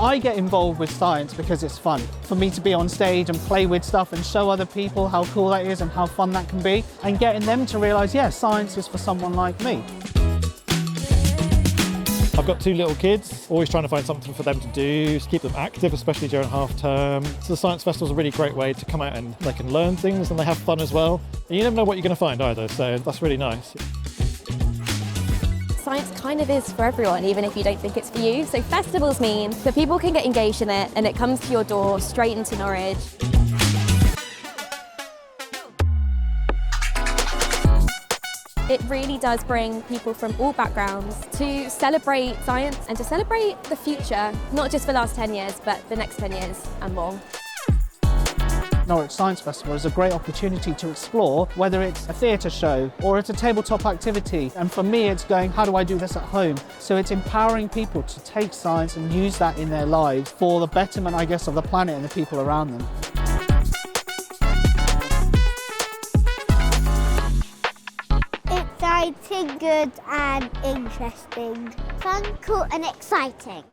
I get involved with science because it's fun. For me to be on stage and play with stuff and show other people how cool that is and how fun that can be, and getting them to realise, yeah, science is for someone like me. I've got 2 little kids, always trying to find something for them to do, to keep them active, especially during half term. So the Science Festival is a really great way to come out and they can learn things and they have fun as well. And you never know what you're going to find either, so that's really nice. Science kind of is for everyone, even if you don't think it's for you. So festivals mean that people can get engaged in it and it comes to your door straight into Norwich. It really does bring people from all backgrounds to celebrate science and to celebrate the future, not just for the last 10 years, but the next 10 years and more. Norwich Science Festival is a great opportunity to explore, whether it's a theatre show or it's a tabletop activity. And for me, it's going, how do I do this at home? So it's empowering people to take science and use that in their lives for the betterment, I guess, of the planet and the people around them. Exciting, good and interesting. Fun, cool and exciting.